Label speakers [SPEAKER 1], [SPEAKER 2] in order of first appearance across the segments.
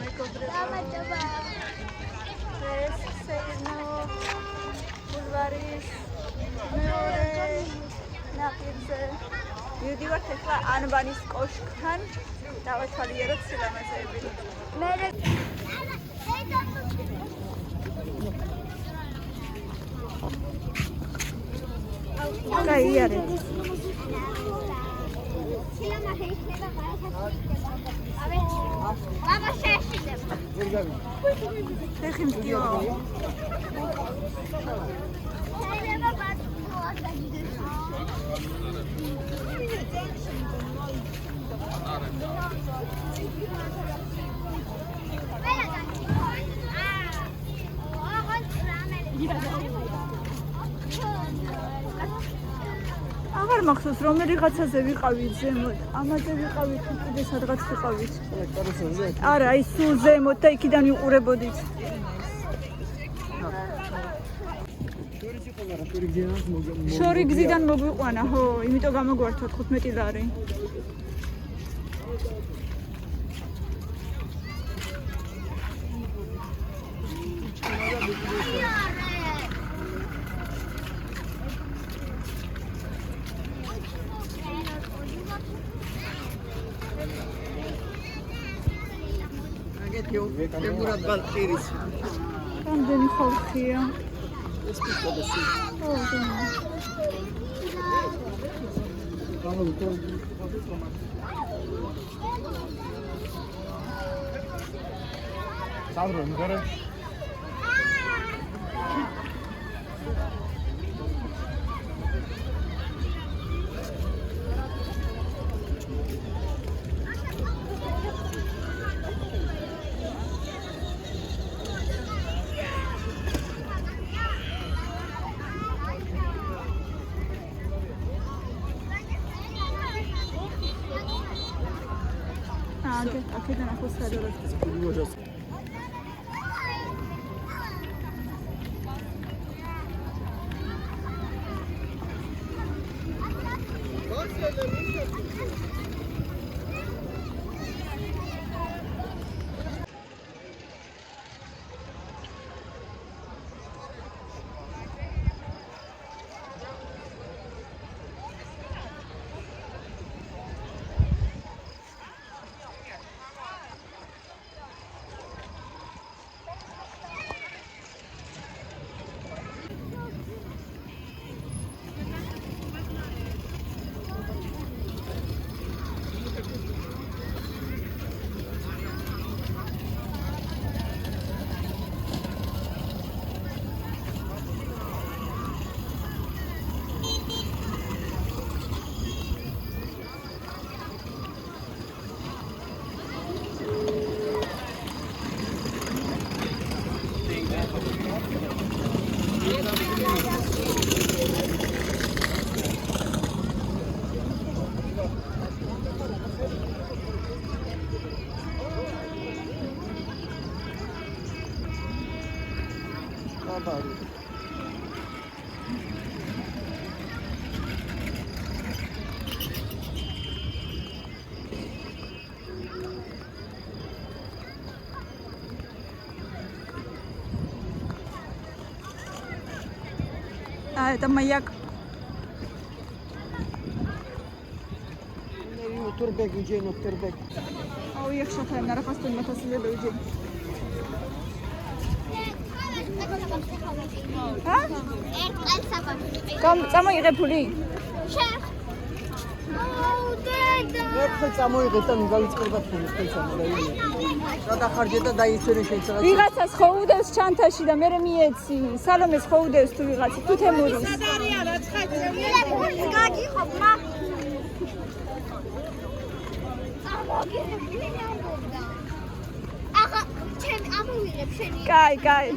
[SPEAKER 1] მეგობრებო. ეს სეირნო ბულვარის მეორე ნაპირზე. მივდივართ ახლა ანბანის კოშკთან. დავათვალიეროთ სილამაზეები. მე გაიარეთ. სილამაზე იქნება მama შეშიდება. ეხი მტიო. შეიძლება ბატონო აღარ მახსოვს რომელიღაცაზე ვიყავით ზემოთ. ამაზე ვიყავით კიდე სადღაც ვიყავით. არა, აი სულ ზემოთ და იქიდან ვიყურებოდით. შორი გზიდან მოგვიყვანა, ხო, იმიტომ გამოგვართოთ 15 ლარი.
[SPEAKER 2] მურად ბალტირის.
[SPEAKER 1] რამდენი ხალხია?
[SPEAKER 2] ეს პიკოდესი.
[SPEAKER 1] ო, ძმა.
[SPEAKER 2] საუბრობ მიგარე.
[SPEAKER 1] აქედან ახლა სადღაც это маяк.
[SPEAKER 2] Турбек иджено турбек.
[SPEAKER 1] А уехал на рахастун мотоцикле иджи. А? Кам წამოიღებული?
[SPEAKER 2] ერთხელ წამოიღეთ და ნუ გავიწყებათ ხოლმე სპეციალურად რაიმე. გადახარჯე და დაიცვენე შეიძლება.
[SPEAKER 1] ვიღაცას ხო უდევს ჩანთაში და მე მიეცი. სალომეს ხო უდევს თუ ვიღაცა თუ თემურის.
[SPEAKER 3] სადარია რა ცხაჭრია. გაგიხო მა. ახლა ჩემ ამოვიღებ შენი.
[SPEAKER 1] კაი.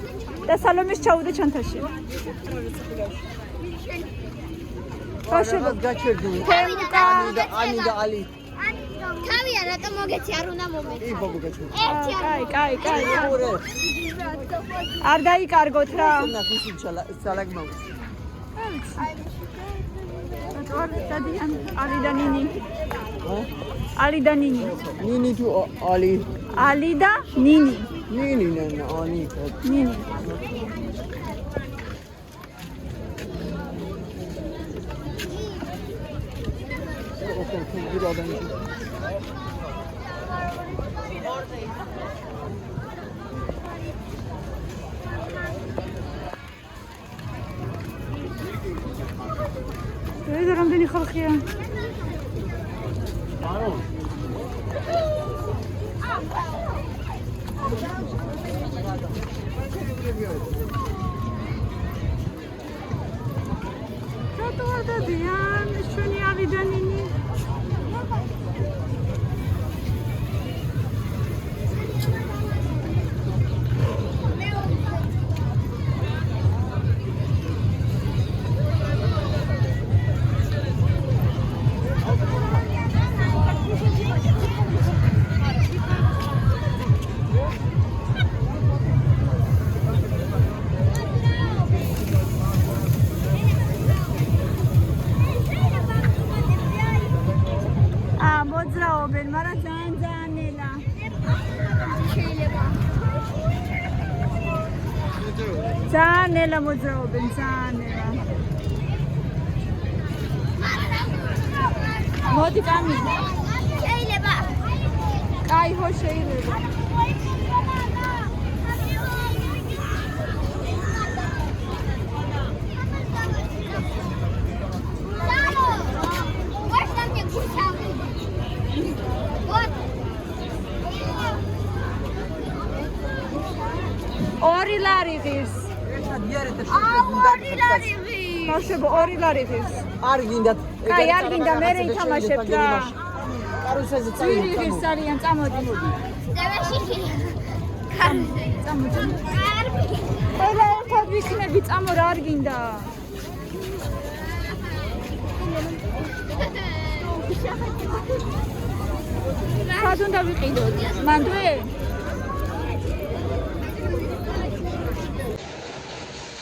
[SPEAKER 1] და სალომეს ჩაუდე ჩანთაში.
[SPEAKER 2] ბაშებად გაჩერდი. ანი და ალი.
[SPEAKER 3] თავია რატომ მოგეცი არ უნდა მომეცი.
[SPEAKER 2] ი ბაბუ გაჩერდი.
[SPEAKER 1] კაი.
[SPEAKER 2] ორე.
[SPEAKER 1] არ დაიკარგოთ რა.
[SPEAKER 2] და ხუსი ჩალაგმავს.
[SPEAKER 1] აი. დადიან ალიდანინი. ალი და ნინი.
[SPEAKER 2] ნინი თუ ალი?
[SPEAKER 1] ალი და ნინი.
[SPEAKER 2] ნინი ნანა, ანი.
[SPEAKER 1] ნინი.
[SPEAKER 2] ოკეი, გირადან.
[SPEAKER 1] ეს რამდენი ხალხია?
[SPEAKER 2] არო.
[SPEAKER 1] რატო არ დადიან ჩვენი ალი და ნინი? მოძრაობენ, მაგრამ ძალიან ნელა.
[SPEAKER 3] შეიძლება.
[SPEAKER 1] ძალიან ნელა მოძრაობენ, ძალიან ნელა. მოდი წამი.
[SPEAKER 3] შეიძლება.
[SPEAKER 1] კაი, ხო შეიძლება. ორი ლარი ღირს.
[SPEAKER 2] ერთად იარეთ და
[SPEAKER 3] ორი ლარი ღირს.
[SPEAKER 1] ბავშვებო, ორი ლარი ღირს.
[SPEAKER 2] არ გინდათ.
[SPEAKER 1] კაი, არ გინდა, მე ითამაშებ რა.
[SPEAKER 2] კარუსელზე
[SPEAKER 1] ძვირი ღირს ძალიან, წამოდი.
[SPEAKER 3] დავაშიქი.
[SPEAKER 1] წამოდი.
[SPEAKER 3] კარგი.
[SPEAKER 1] ყველა ერთად ვიქნები, წამო რა არ გინდა. სად უნდა ვიყიდოთ? მანდვე?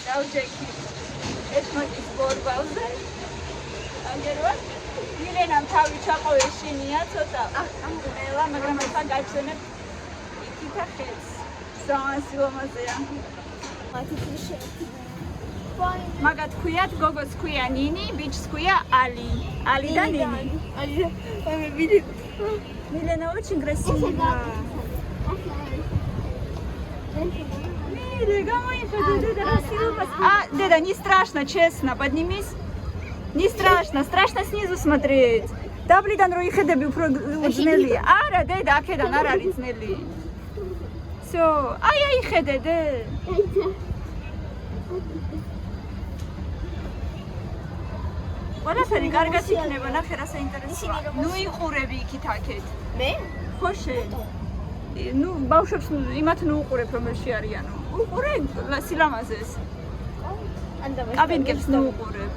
[SPEAKER 1] დავჯექი. ეს მოდის ბორბალზე. აგერვარ? მილენამ თავი ჩაყოვე შინია ცოტა. ყველა, მაგრამ ახლა გაჩვენებ იქით ახეთს. სანსილომაზეა. მაგათ ქვიათ, გოგოს ქვია ნინი, ბიჭს ქვია ალი. ალი და ნინი. Милена очень красивая. Миля, деда, красиво. Деда, не страшно, честно, поднимись. Не страшно, страшно снизу смотреть. Да, блин, роиხედები უფრო უძნელია. არა, დედა, აქედან არ არის ძნელი. Всё, აი ხედე, დე. ყველაფერი კარგად იქნება, ნახე რა საინტერესოა. ნუ იყურები იქით აქეთ.
[SPEAKER 3] მე?
[SPEAKER 1] ხო შენ. ნუ ბავშვებს იმათ ნუ უყურებ რომელში არიანო. უყურე სილამაზეს. კაბინკებს ნუ უყურებ.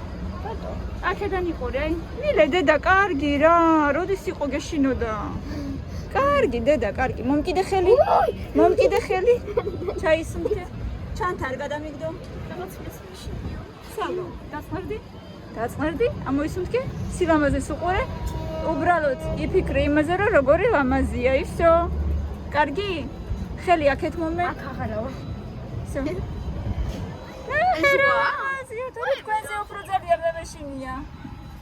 [SPEAKER 1] აქედან იყურე. მილე დედა, კარგი რა, როდის იყო გეშინოდა? კარგი დედა, კარგი. მომკიდე ხელი? მომკიდე ხელი? ჩაისმთე. ჩანთ არ გადამიგდო? რაღაც მისმიშია. სალო, დაწმერდი? დაწმერდი? ამოისუნთქე? სილამაზეს უყურე? უბრალოდ იფიქრე იმაზე, რომ როგორი ლამაზია, ისო. კარგი? ხელი აქეთ მომე?
[SPEAKER 3] აქ აღარავა.
[SPEAKER 1] ისო. ლამაზია, თორე თქვენზე უფრო ძალიან მემეშინია.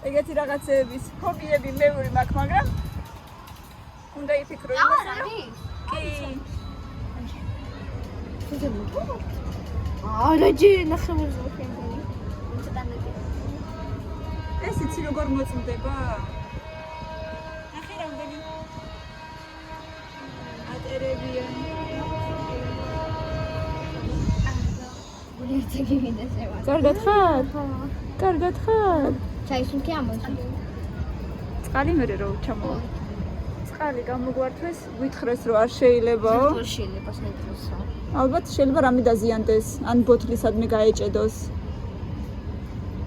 [SPEAKER 1] ეგეთი რაღაცეების ფობიები მეური მაქვს, მაგრამ უნდა იფიქრო იმაზე, რომ კი.
[SPEAKER 3] არა, ჯერ ნახევარზე ვქენდანი.
[SPEAKER 1] ეს იცი როგორ მოწმდება? ნახე რამდენი ატერებია.
[SPEAKER 3] გულერცე გიმიდესევა.
[SPEAKER 1] კარგად ხარ? კარგად ხარ?
[SPEAKER 3] ჩაისუნთქე ამაზე.
[SPEAKER 1] წყალი მერე რო ჩამოვა. წყალი გამოგვართვეს, გითხრეს რომ არ შეიძლებაო.
[SPEAKER 3] შეიძლება საერთოდ.
[SPEAKER 1] ალბათ შეიძლება რამე დაზიანდეს, ან ბოთლისადმე გაეჭედოს.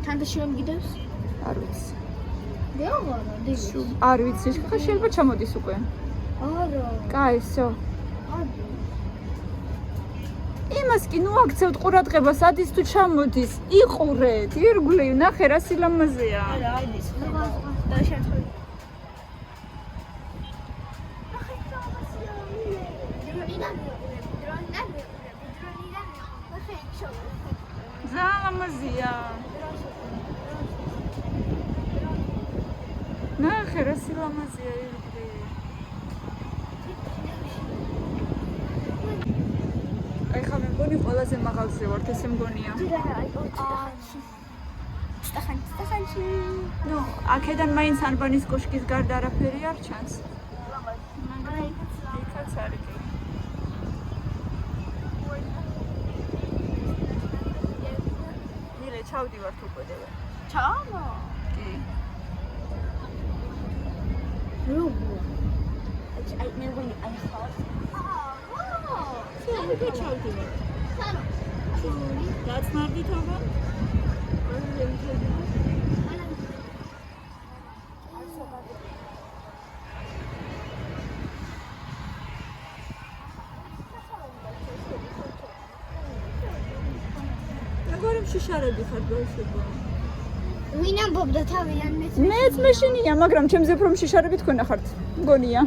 [SPEAKER 3] თანდაში მომგიდებს?
[SPEAKER 1] არ ვიცი.
[SPEAKER 3] დეღარა, დილის.
[SPEAKER 1] არ ვიცი, ხა შეიძლება ჩამოდის უკვე.
[SPEAKER 3] არა.
[SPEAKER 1] კაი, всё.
[SPEAKER 3] არა.
[SPEAKER 1] იმას კი ნუ აქცევთ ყურადღებას, ადის თუ ჩამოდის, იყურეთ, ირგვლივ, ნახე რა სილამაზეა.
[SPEAKER 3] არა, აიდის. და შეხედე.
[SPEAKER 1] ზალამაზია. ნახე რა სილამაზეა ირგვლივ. აი ხა მე მგონი ყველაზე მაღალზე ვართ, ესე მგონია.
[SPEAKER 3] სტახანში.
[SPEAKER 1] ნუ აქედან მაინც ანბანის კოშკის გარდა არაფერი არ ჩანს. იქაც არის. მილე ჩავდივართ უკვე.
[SPEAKER 3] ჩავა.
[SPEAKER 1] კი.
[SPEAKER 3] როგორ? აი მე მგონი აი ხარ.
[SPEAKER 1] შევიდე ჩავდივართ. დაწნარდით აბა? როგორ შეშარები ხარ ბავშვებო?
[SPEAKER 3] ვინ ამბობდა თავიდან მეც?
[SPEAKER 1] მეც მეშინია, მაგრამ ჩემზე უფრო შეშარები თქვენ ახართ. მგონია.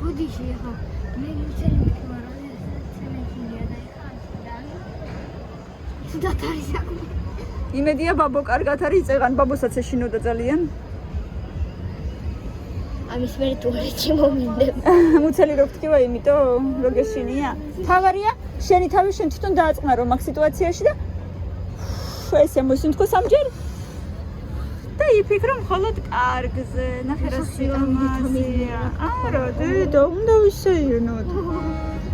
[SPEAKER 3] გუდიში ხო? მე ვიცი მაგრამ ცემენტია და ეხა. დათარისაკო.
[SPEAKER 1] იმედია ბაბო კარგად არის იწეღან ბაბოსაც ეშინოდა ძალიან.
[SPEAKER 3] ამის მერე ტუალეტში მომინდება.
[SPEAKER 1] მუცელი რო გთქვა, იმიტომ რო გეშინია. თავარია, შენი თავი შენ თვითონ დააწყნარო მაგ სიტუაციაში და ესე მოსუნთქო სამჯერ. და იფიქრო მხოლოდ კარგზე, ნახე რა სილამაზეა. არა, დედა, უნდა ვისეირნოთ.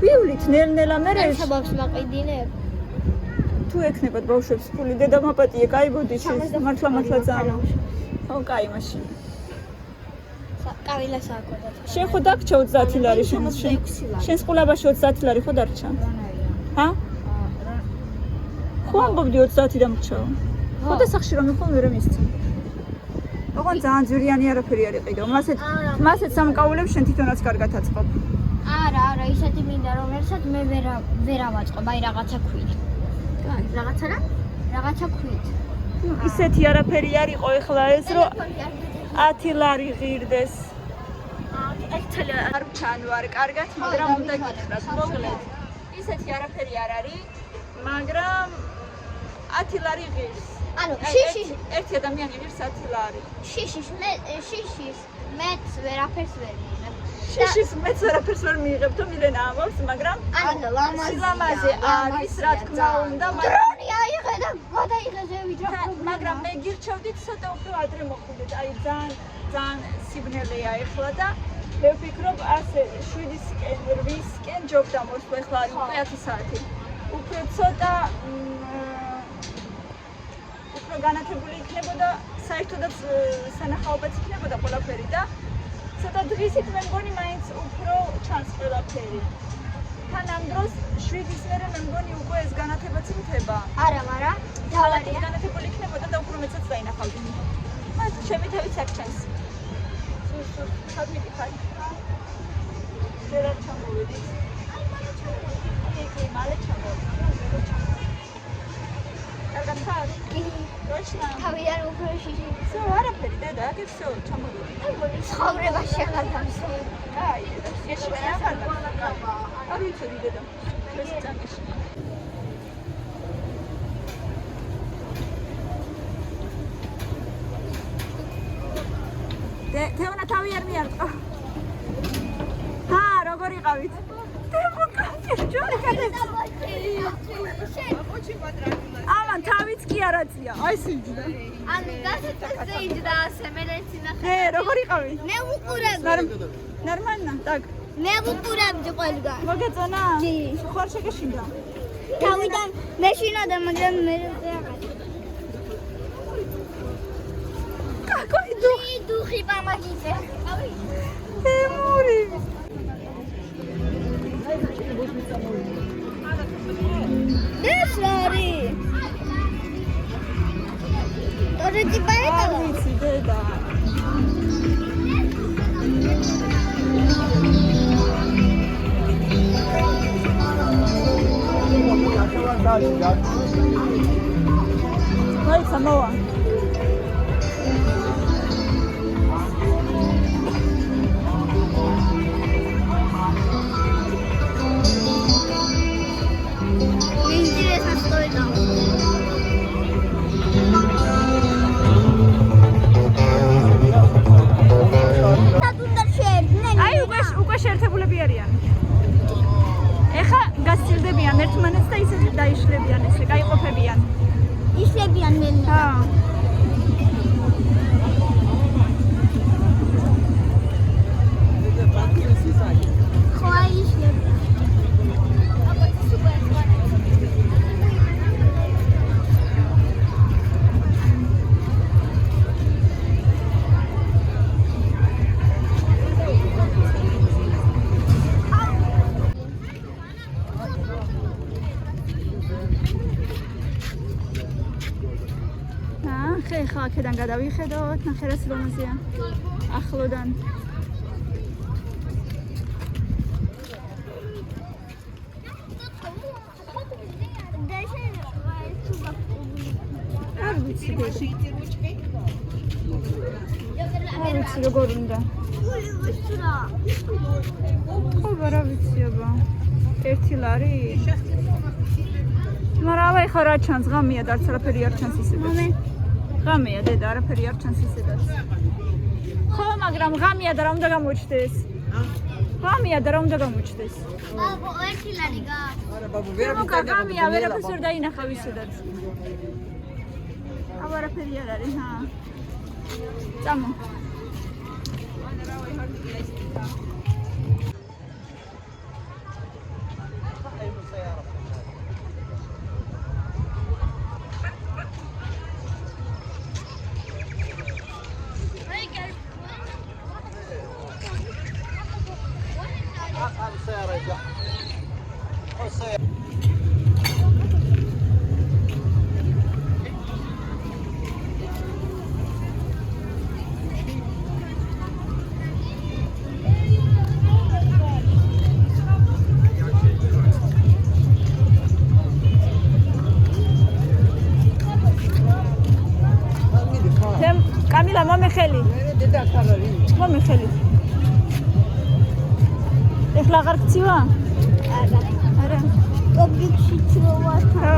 [SPEAKER 1] ვივლით ნელ-ნელა მერე
[SPEAKER 3] საბავს მაყიდინებ.
[SPEAKER 1] თუ ეკნებათ ბავშვებს ფული, დედა მაპატიე, კაი ბოდიში, მართლა ძალიან. ო, კაი მაშინ.
[SPEAKER 3] კავილა საკვებად.
[SPEAKER 1] შენ ხო დაგჭა 30 ლარი შენ. შენს ყულაბაში 30 ლარი ხო დარჩა? ჰა? ხო ამბობდი 30 დამრჩაო. ხო და სახში რომ მიხო მე მისცი. ოღონ ძალიან ძვირიანი არაფერი არ იყიდო. მასეთ სამკაულებს შენ თვითონაც კარგად აწყობ.
[SPEAKER 3] არა, ისეთი მინდა რომ ერთად მე ვერ ავაწყობ, აი რაღაცა ქვით. კაი, რაღაცა რა? რაღაცა ქვით.
[SPEAKER 1] ისეთი არაფერი არ იყო ეხლა ეს რომ 10 ლარი ღირდეს. არ ჩანვარ კარგად, მაგრამ უნდა გითხრათ, მოკლედ. ისეთი არაფერი არ არის, მაგრამ 10 ლარი ღირს.
[SPEAKER 3] ანუ შიში
[SPEAKER 1] ერთი ადამიანი ღირს 10 ლარი.
[SPEAKER 3] შიშის მეც ვერაფერს ვერ მიიღებ.
[SPEAKER 1] შიშის მეც ვერაფერს ვერ მიიღებ, თუ მილენა ამბობს, მაგრამ
[SPEAKER 3] ანუ
[SPEAKER 1] სილამაზე არის, რა თქმა უნდა,
[SPEAKER 3] დრონი აიღე და გადაიღე ზევით რა.
[SPEAKER 1] მაგრამ მე გირჩევდით ცოტა უფრო ადრე მოხვიდეთ, აი ძალიან სიბნელეა ეხლა და მე ვფიქრობ ასე 7-ისკენ 8-ისკენ ჯობდა მოსვლა, ეხლა არის უკვე 10 საათი. უფრო ცოტა უფრო განათებული იქნებოდა, საერთოდაც სანახაობაც იქნებოდა ყველაფერი და ცოტა დღისით მე მგონი მაინც უფრო ჩანს ყველაფერი. თან ამ დროს 7-ის მერე მე მგონი უკვე ეს განათებაც იქნება.
[SPEAKER 3] არა, მაგრამ
[SPEAKER 1] თავარია განათებული იქნებოდა და უფრო მეცაც დაინახავდი. მას ჩემი თავიც აქ ჩანს. სულ ხადმიტი ხარ. შეიძლება ჩამოვიდეთ. კი, მალე ჩამოვიდეთ. კარგად ხარ?
[SPEAKER 3] კი.
[SPEAKER 1] точно.
[SPEAKER 3] თავიდან უფრო შიში.
[SPEAKER 1] всё, არაფერი დედა, აქ всё, ჩამოვიდეთ.
[SPEAKER 3] ცხოვრებაში აღარ დამსვი.
[SPEAKER 1] კაი, დედა, შეშინია ხარ? არ ვიცოდი დედა. ეს წამეში. თეონა თავი არ მიარყო. როგორ იყავით? ამან თავიც კი არაცია. აი სიჯდა.
[SPEAKER 3] ანუ გასაწევს იჯდა ასე მე ეცინახე.
[SPEAKER 1] როგორ იყავით?
[SPEAKER 3] მე ვუყურებ.
[SPEAKER 1] ნორმально, так.
[SPEAKER 3] მე ვუყურებდი ყველგან.
[SPEAKER 1] მოგეწონა?
[SPEAKER 3] კი.
[SPEAKER 1] ხარ შეგეშინდა?
[SPEAKER 3] თავიდან მეშინოდა, მაგრამ მე აღარ.
[SPEAKER 1] კაკოი
[SPEAKER 3] დუხი პამაგიზე.
[SPEAKER 1] ემური.
[SPEAKER 3] ეს ლარი. ტორეთი ბაიტა.
[SPEAKER 1] ვიცი დედა. Hai Samoa. ერთმანეთს და ისე დაიშლებიან, ესე გაიყოფებიან.
[SPEAKER 3] იშლებიან ნელ-ნელა.
[SPEAKER 1] ხა.
[SPEAKER 3] ხო, აი იშლებიან.
[SPEAKER 1] ხა აქედან გადავიხედოთ, ნახე რომაზეა. ახლოდან. არ ვიცი როგორ უნდა. ხო, რა ვიცი აბა. 1 ლარი. მაგრამ ახლა რა ჩანს, ღამეა და არც არაფერი არ ჩანს ისედაც. ღამეა დედა, არაფერი არ ჩანს ისედაც. ხო, მაგრამ ღამეა და რა უნდა გამოჩნდეს? ღამეა და რა უნდა გამოჩნდეს?
[SPEAKER 3] ბაბუ, 1 ლარი გაქვს.
[SPEAKER 2] არა ბაბუ, ვერაფერს არ
[SPEAKER 1] ღამეა, ვერაფერს ვერ დაინახავ ისედაც. აბა არაფერი არ არის, ჰა. წამო. კამილა მომეხელი.
[SPEAKER 2] დედა ხარ არის.
[SPEAKER 1] მომეხელი. ეხლა აღარ გცივა?
[SPEAKER 3] არა.
[SPEAKER 1] არა.
[SPEAKER 3] ობიექტში ჩროვა.
[SPEAKER 1] ხო.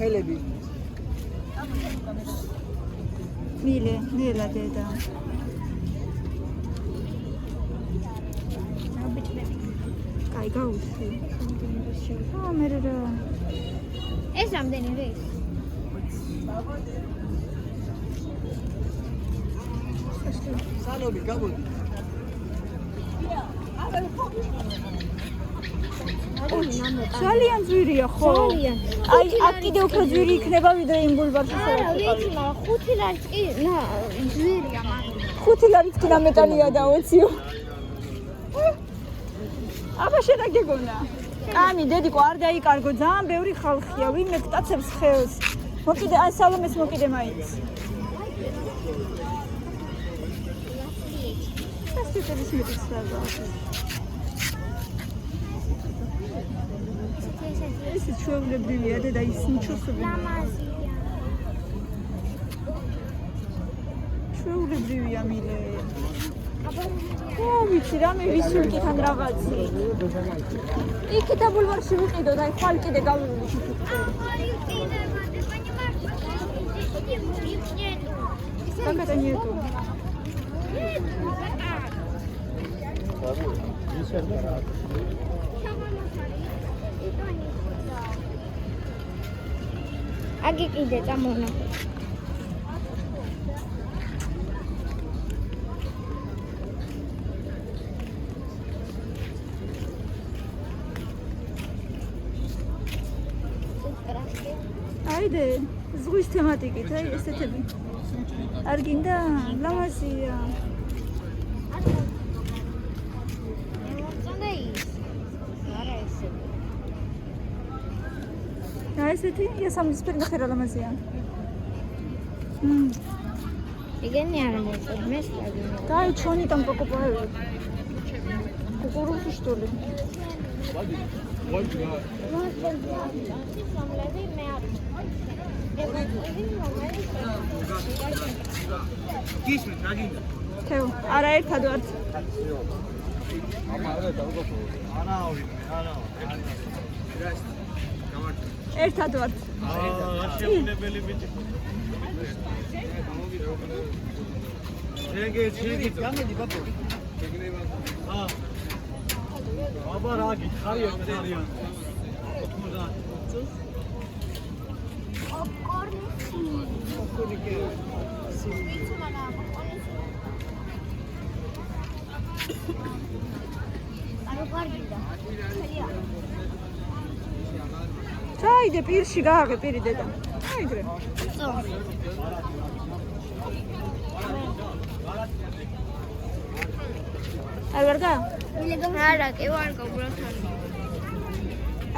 [SPEAKER 2] ხელები
[SPEAKER 1] მილე, ნელა დედა. კაი გაუსი. მე რა.
[SPEAKER 3] ეს რამდენი რეის?
[SPEAKER 2] სალომი გამოდი.
[SPEAKER 1] ძალიან ძვირია ხო?
[SPEAKER 3] ძალიან.
[SPEAKER 1] აი, აქ კიდე უფრო ძვირი იქნება ვიდრე იმ ბულვარში.
[SPEAKER 3] არა, ვიცი, მაგრამ 5 ლარი კი ძვირია, მაგრამ
[SPEAKER 1] 5 ლარიც კი ნამეტალია და 20-ო. აბა შენ რა გეგონა? კამი, დედიკო, არ დაიკარგო, ძალიან ბევრი ხალხია, ვინმე გტაცებს ხელს. მოკიდე, აი სალომეს მოკიდე მაინც. ასეთების მეტიცება. ეს ჩვეულებრივია და ის ნიჩოსები. ჩვეულებრივია მილე. ო, ვიცი რამე ვისულკიდან რაღაცი. იქით ბულვარში ვიყიდო და ხვალ კიდე გავივლი შეთქო. Какая-то нету.
[SPEAKER 3] აგი კიდე წამონა.
[SPEAKER 1] აიდე, ზღვის თემატიკით, აი ესეთები. არ გინდა? ლამაზია. ესეთი იასამნისფერი ნახე რა ლამაზია.
[SPEAKER 3] ეგენი არ მოწოდ მე სტაგინო.
[SPEAKER 1] Дай, чёрный там покупают. Кукурузу, что ли? Тев, არა ერთად ვართ. ერთად ვართ.
[SPEAKER 4] შეუნებელი ბიჭი. შეგეცი გამედი ბაბო. აბა რა გითხარია ძალიან.
[SPEAKER 3] 80.
[SPEAKER 1] ჩაიდე პირში გააღე პირი დედა. აიგრე. არ ვარ გა?
[SPEAKER 3] არა, კი ვარ გობროთ.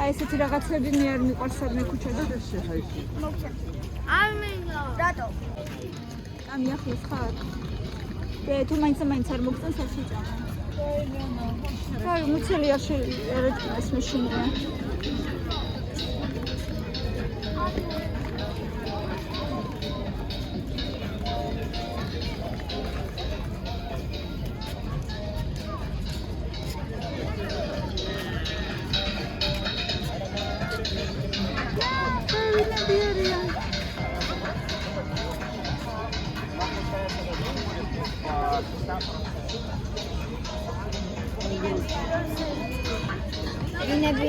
[SPEAKER 1] აი ესეთი რაღაცები მე არ მიყვარს სადმე ქუჩაში.
[SPEAKER 3] არ მინდა. რატო?
[SPEAKER 1] ამიახლოს ხარ? თუ მაინც არ მოგწონს არ შეჭამ. აი, მუცელი არ შეერეთქნას მეშინია.
[SPEAKER 3] ვინები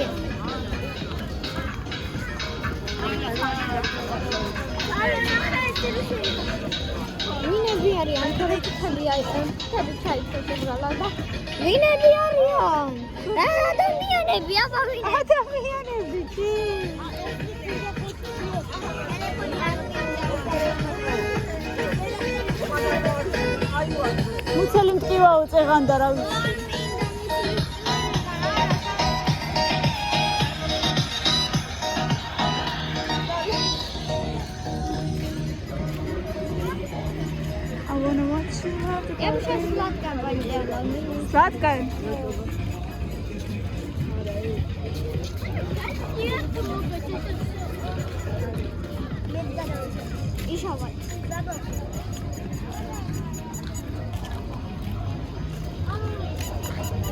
[SPEAKER 3] ვინები არიან? თორეცები აიწენ, თები ჩაიწეს უბრალოდ და ვინები არიან? ადამიანები, აბა ვინები?
[SPEAKER 1] ადამიანები, კი. მუცელი მტკივა უწეღანდა რა ვიცი.
[SPEAKER 3] Я бы сейчас сладкое поделала.
[SPEAKER 1] Сладкое?
[SPEAKER 3] Еще вот.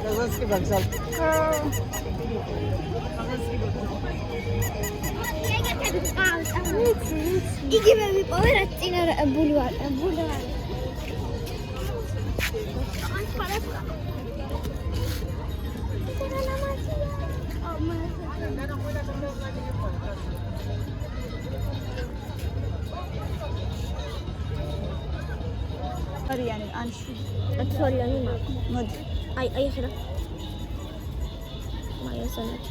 [SPEAKER 2] Казанский вокзал.
[SPEAKER 3] იგივე ვიპოვე რაც წინა ბულვარ.
[SPEAKER 1] არიანი ანში.
[SPEAKER 3] ათორიანი
[SPEAKER 1] მოდი.
[SPEAKER 3] აი ხედა. მაიასანაც.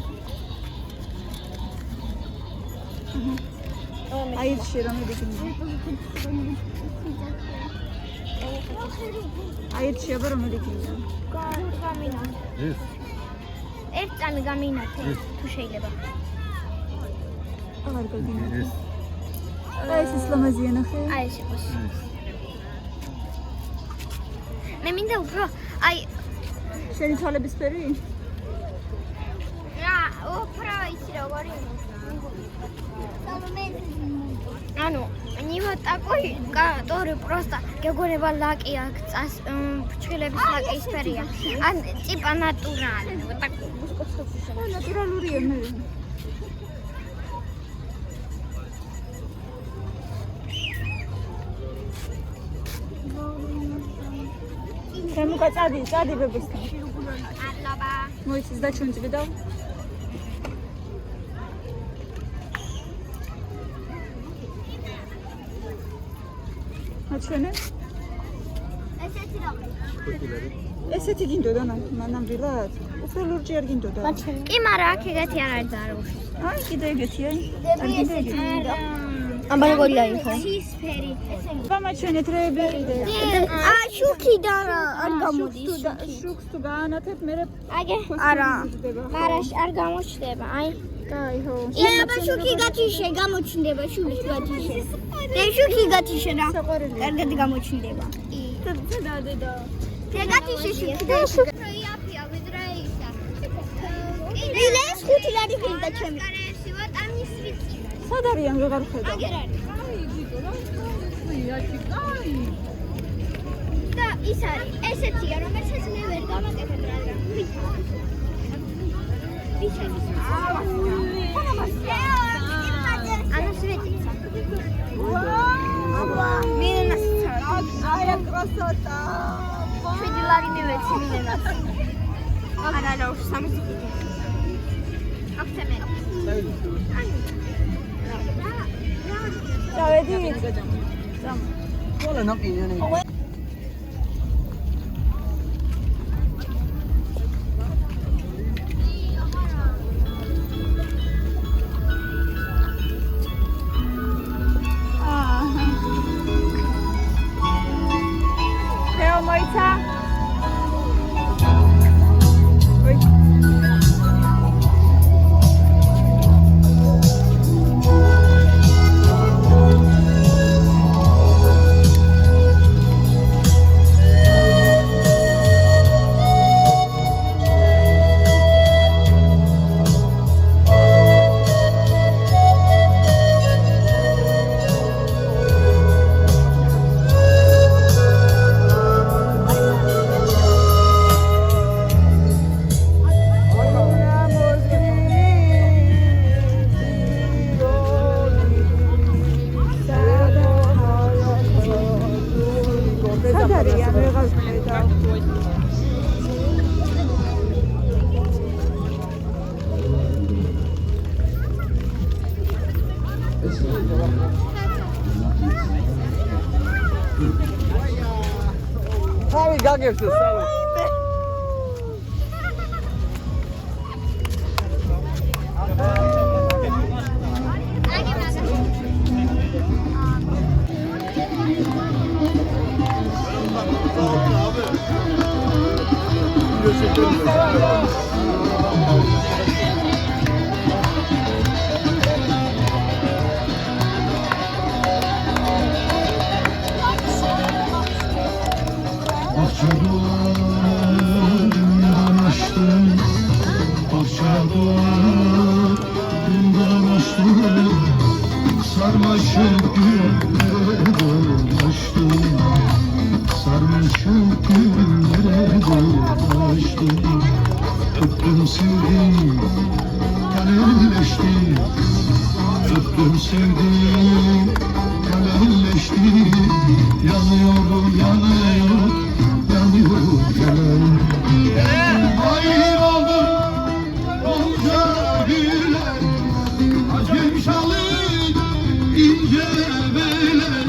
[SPEAKER 1] აირში რომელი გინდა? აირში აბა რომელი გინდა?
[SPEAKER 3] გამინა. ერთ წამი გამინათე თუ შეიძლება.
[SPEAKER 1] აღარ გაგინდა. ეს ის ლამაზია ნახე.
[SPEAKER 3] აი ეს იყოს. მე მინდა უფრო აი
[SPEAKER 1] შენი თვალების ფერი?
[SPEAKER 3] რა უფრო ისი როგორი ანუ не вот такой, который просто гегонева лаки акцас пчелების ლაკის ფერია. ან типа натуральный, вот такой.
[SPEAKER 1] ნატურალურია მე. შემოკა წადი ბებესთან.
[SPEAKER 3] მადლობა.
[SPEAKER 1] მოიცის და ჩვენ წვიდავ. მაჩვენე
[SPEAKER 3] ესეთი რა
[SPEAKER 1] ესეთი გინდოდა ნამდვილად უფრო ლურჯი არ გინდოდა
[SPEAKER 3] კი მაგრამ აქ ეგეთი არ არის ძარღვში
[SPEAKER 1] აი კიდე ეგეთი აი არ გინდა ეგეთი
[SPEAKER 3] აბა როგორი არის ხო ცისფერი
[SPEAKER 1] გამაჩვენეთ რეები
[SPEAKER 3] აა შუქი და არ გამოდის
[SPEAKER 1] შუქს თუ გაანათებ მე
[SPEAKER 3] აგე არა მაგრამ არ გამოჩნდება აი
[SPEAKER 1] კაი ხო
[SPEAKER 3] აბა შუქი გათიშე გამოჩნდება შუქი გათიშე და შუქი გათიშე რა კარგად გამოჩნდება
[SPEAKER 1] დედა
[SPEAKER 3] გათიშე შუქი და შუქი აფია ვიდრე ისა ილეს ხუთი ლარი ხილდა ჩემი ვატამის ვიცი
[SPEAKER 1] სად არიან ვეღარ ხედავ
[SPEAKER 3] აგერ არის და ის არის ესეთია რომელსაც მე ვერ გავაკეთებ რადგან Она светится. Минус.
[SPEAKER 1] Ая красота.
[SPEAKER 3] Видела ли вы минус? Она уж сам сидит. Октябрь.
[SPEAKER 1] დავედი
[SPEAKER 2] ყველა ნაყინია
[SPEAKER 1] ხეო მოიცა
[SPEAKER 2] თავი გაგებს სალო
[SPEAKER 5] Sarmaşık güllere dolaştım Sarmaşık güllere dolaştım Öptüm sevdim, kalelleştim Öptüm sevdim, kalelleştim Yanıyorum, yanıyorum, yanıyorum, yanıyorum Hayır oldum, onca güller Acım şalı İnce belen,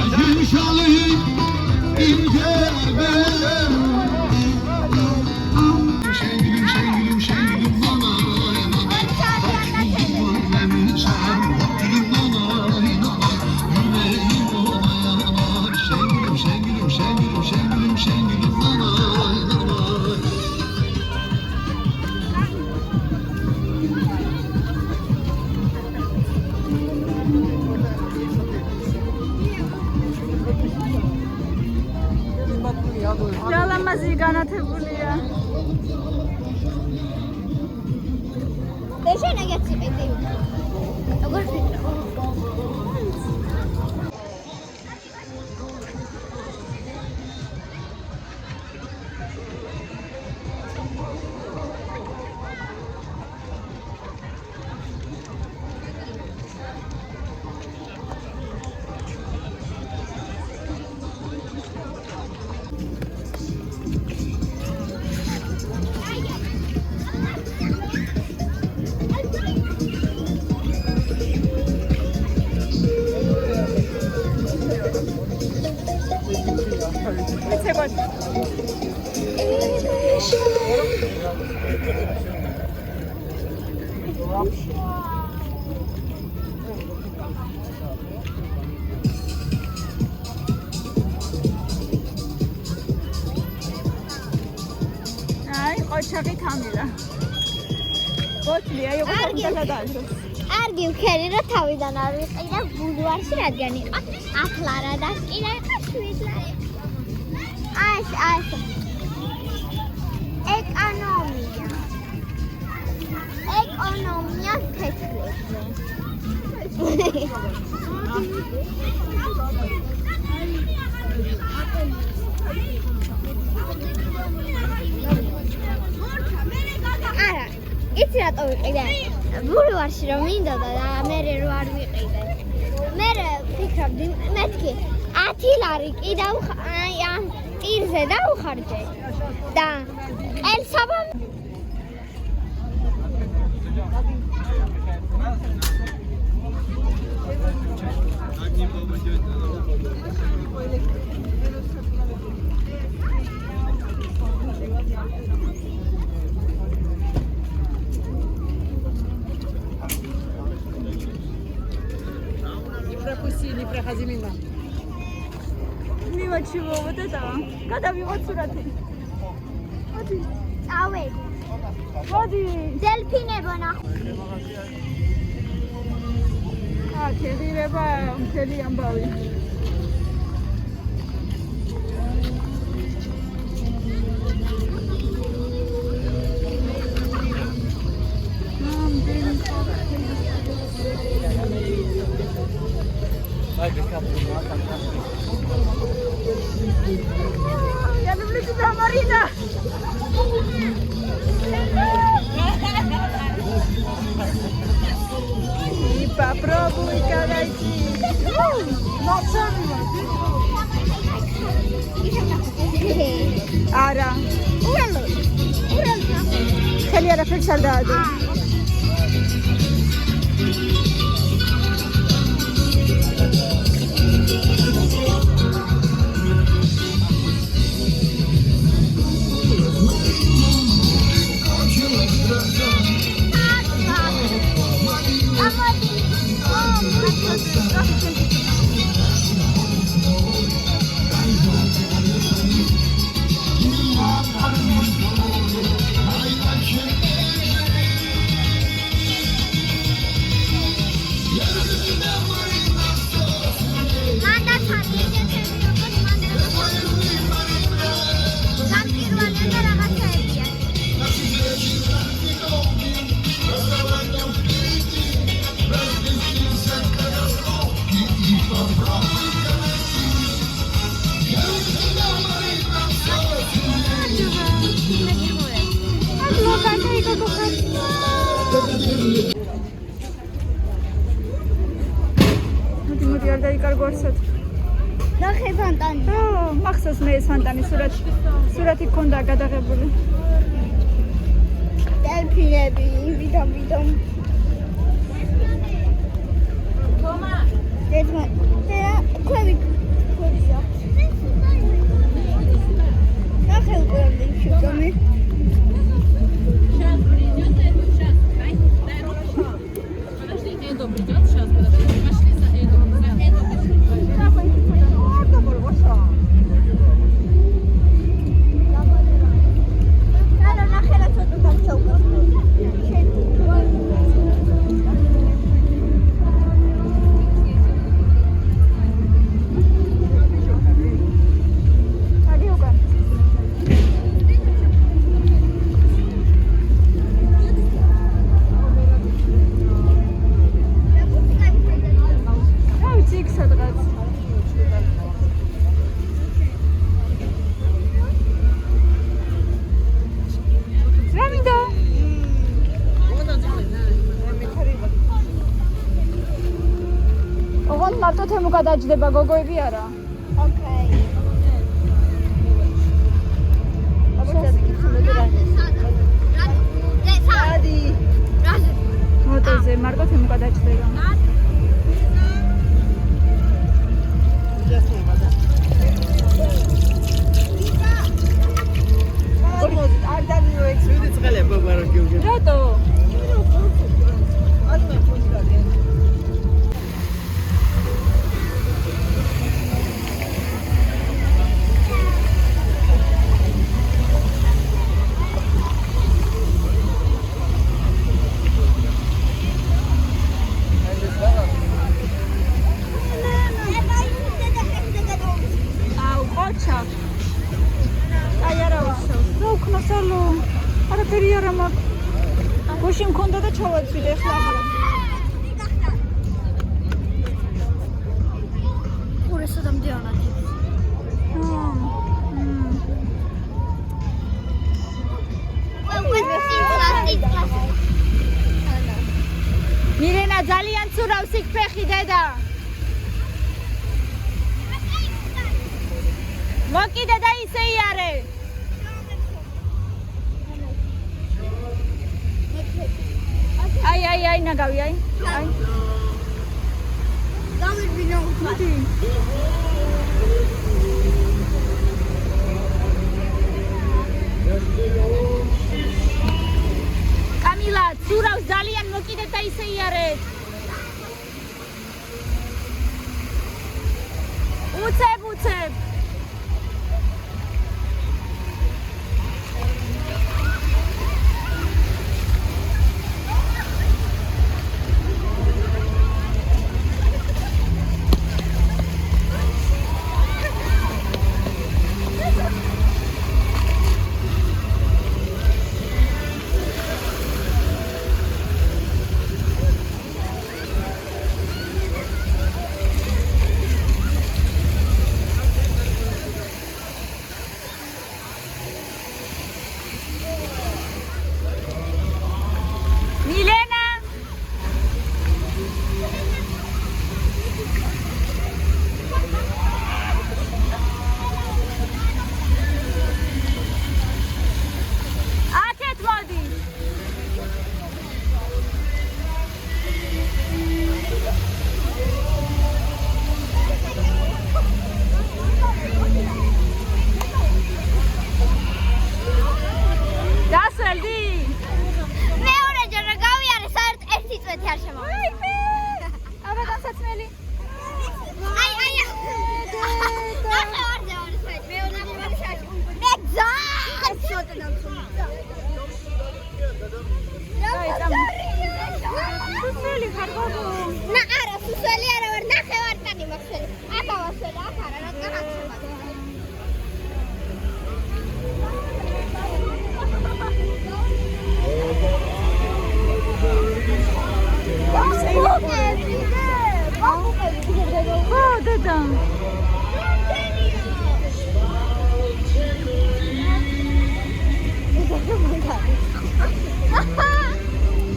[SPEAKER 5] acım şalı, ince belen. Sevgilim, sevgilim, sevgilim bana Yüreğim sen, gülüm bana Yüreğim ona yanar Sevgilim, sevgilim, sevgilim, sevgilim, sevgilim bana
[SPEAKER 1] ძალამაზი განათებულია
[SPEAKER 3] ეშენ ეგეთი პედი. როგორ ფიქრობ?
[SPEAKER 1] ოჯახი თამილა. ბოთლია, იყო გადაადრო.
[SPEAKER 3] კარგი ვქერი რა თავიდან არ ვიყიდა ბულვარში რადგან იყო აფლარა და კიდე იყო შვიდლა. აი. ეკონომია თეთრებზე. არა, იცი რატო ვიყიდე? ბულვარში რომ მინდოდა და მე რო არ ვიყიდე. მე ვფიქრობდი მეთქი 10 ლარი კიდევ აი ამ ტირზე დავხარჯე და ელსაბა
[SPEAKER 2] Пропустили, проходи мимо.
[SPEAKER 1] მივა ჩივო და გადავიღოთ სურათი.
[SPEAKER 3] მოდი წავედ
[SPEAKER 1] მოდი.
[SPEAKER 3] დელფინებო ნახო
[SPEAKER 1] ქედირება მთელი ამბავი. Я люблю тебя, Марина! И попробуй-ка найти. Ара. خلي أنا في السرداد. მოდი არ დაიკარგო არსად.
[SPEAKER 3] ნახე ფონტანი.
[SPEAKER 1] მახსოვს მე ეს ფონტანი სურათი გქონდა გადაღებული.
[SPEAKER 3] დელფინები, ვიდომ. თომა. და ქვევი. ნახე უკვე შეგამი.
[SPEAKER 1] მარტო თემო გადაჯდება გოგოები არა.
[SPEAKER 3] ოკეი.
[SPEAKER 1] მოტოზე მარტო თემო გადაჯდება.
[SPEAKER 2] არ დავიო ეს ვიდი წელება ბაროკიუგე.
[SPEAKER 1] რატო?
[SPEAKER 2] ათმა ფოსტადე.
[SPEAKER 1] დავაცვიდე ახლა.
[SPEAKER 3] ყურესა და მდიანადი.
[SPEAKER 1] მირენა ძალიან ცურავს იქ ფეხი დედა. მოკიდე და ისე იარე. აი ნაგავი აი.
[SPEAKER 3] გამიგვინო.
[SPEAKER 1] მოდი. კამილა ცურავს ძალიან მოკიდე და ისე იარე. უცებ.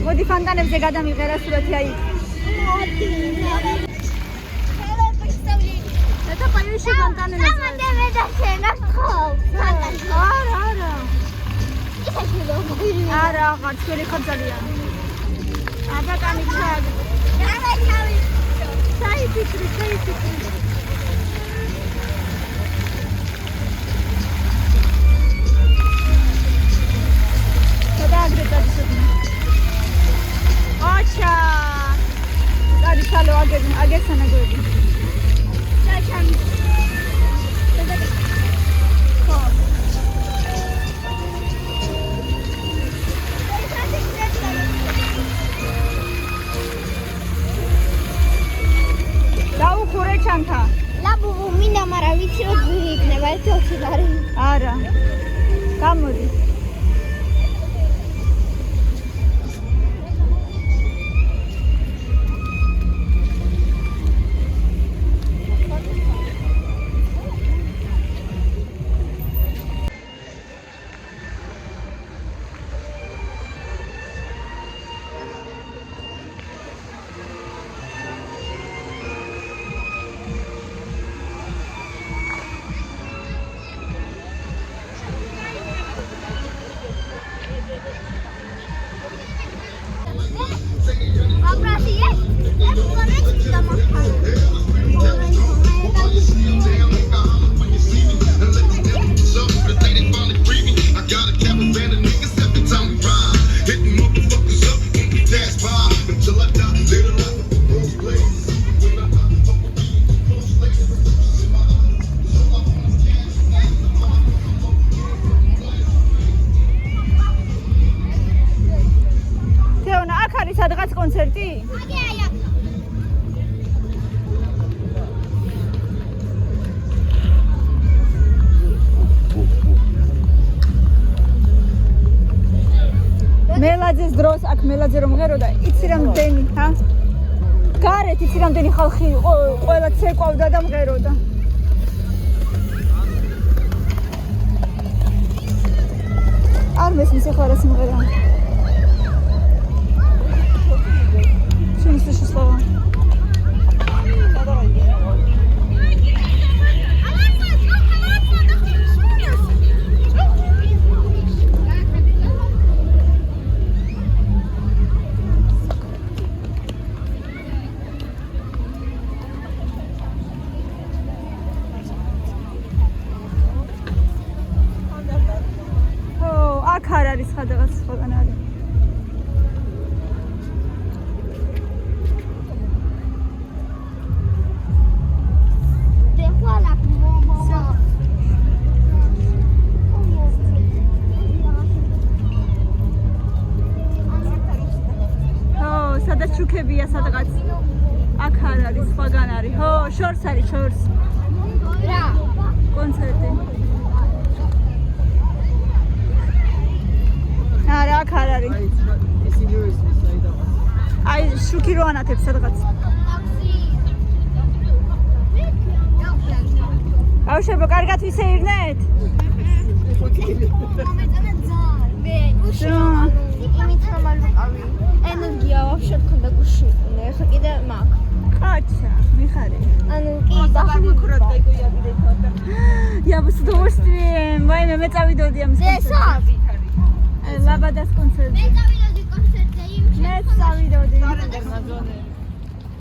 [SPEAKER 1] მოდი ფონტანებზე გადამიღერა სურათი აი. და პაიუში ფონტანები. არა, აღარ ჩვენი ხარ ძალიან. აბა კანი ჩაგ. საიფიტრი. Ocha! Dai, salo agak sana dulu. Jangan. Lau kure chanta.
[SPEAKER 3] Labu mina mara vitro durik ne balto chilare.
[SPEAKER 1] Ara. Kamodi. დროს აქ მელაძე რომ მღეროდა, იცი რამდენი, ჰა? გარეთ იცი რამდენი ხალხი იყო, ყველა ცეკვავდა და მღეროდა. არ მესმის ახლა რა სიმღერა. შენ ისე სლავა. აქ არ არის ხადაღაც სხვაგან არის. სადაც შუქებია სადღაც. აქ არ არის სხვაგან არის. ხო, შორს არის, შორს.
[SPEAKER 3] რა?
[SPEAKER 1] კონცერტი. არა, აქ არ არის.
[SPEAKER 2] ისინი ისმის საიდან.
[SPEAKER 1] აი, შუქი რო ანათებს სადღაც. ბავშვებო, კარგად ვისეირნეთ?
[SPEAKER 3] იმით რომ არ ვიყავი. ენერგია ვაფშე მქონდა გუში. ეხლა კიდე მაქვს.
[SPEAKER 1] Кача, Михаил.
[SPEAKER 3] ანუ კი
[SPEAKER 2] Аккуратно я
[SPEAKER 1] Я бы с удовольствием. Вайме მე წავიდოდი ამ
[SPEAKER 3] ესაა.
[SPEAKER 1] ლაბადას კონცერტზე.
[SPEAKER 3] მე წავიდოდი კონცერტზე იმ
[SPEAKER 1] მე წავიდოდი.
[SPEAKER 2] Сарендер на зоне.